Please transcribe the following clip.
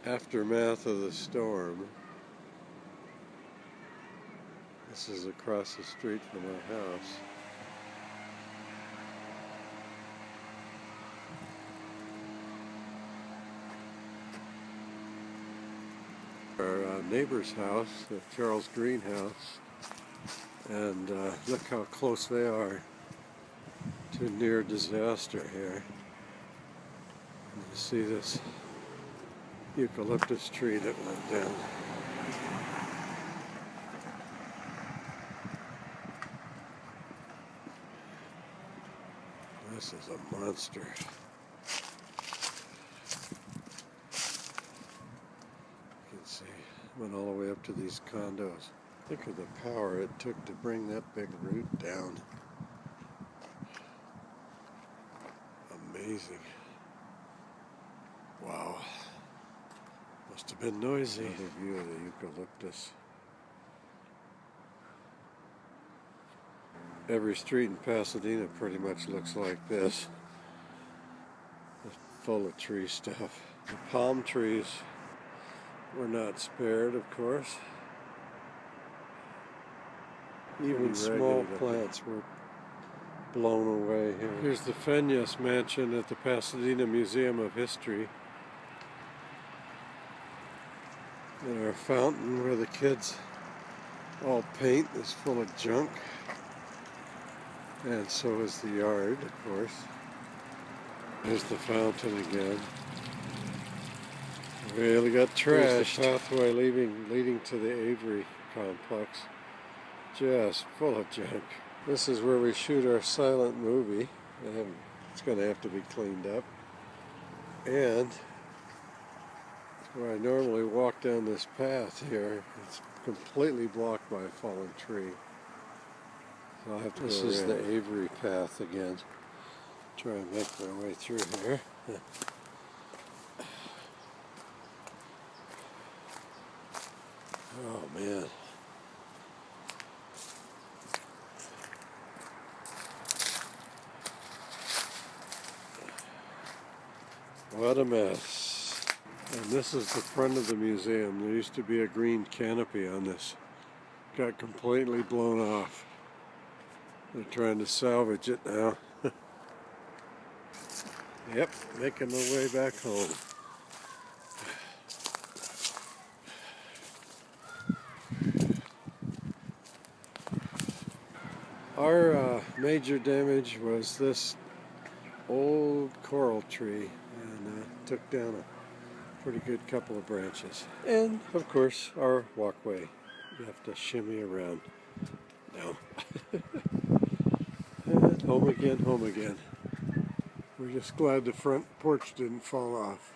Aftermath of the storm. This is across the street from our house. Our neighbor's house, the Charles Greenhouse, and look how close they are to near disaster here. You see this eucalyptus tree that went down. This is a monster. You can see it went all the way up to these condos. Think of the power it took to bring that big root down. Amazing. Wow. Must have been noisy. Another view of the eucalyptus. Every street in Pasadena pretty much looks like this. It's full of tree stuff. The palm trees were not spared, of course. Even small plants were blown away here. Here's the Fenyas mansion at the Pasadena Museum of History. And our fountain where the kids all paint is full of junk. And so is the yard, of course. There's the fountain again. Really got trashed. There's the pathway leading to the Avery complex. Just full of junk. This is where we shoot our silent movie. It's going to have to be cleaned up. And where I normally walk down this path here, it's completely blocked by a fallen tree. So I'll have to This is the Avery path again. Try and make my way through here. Oh man. What a mess. And this is the front of the museum. There used to be a green canopy on this. Got completely blown off. They're trying to salvage it now. Yep, making my way back home. Our major damage was this old coral tree, and took down a pretty good couple of branches. And of course our walkway. You have to shimmy around. No. And home again, home again. We're just glad the front porch didn't fall off.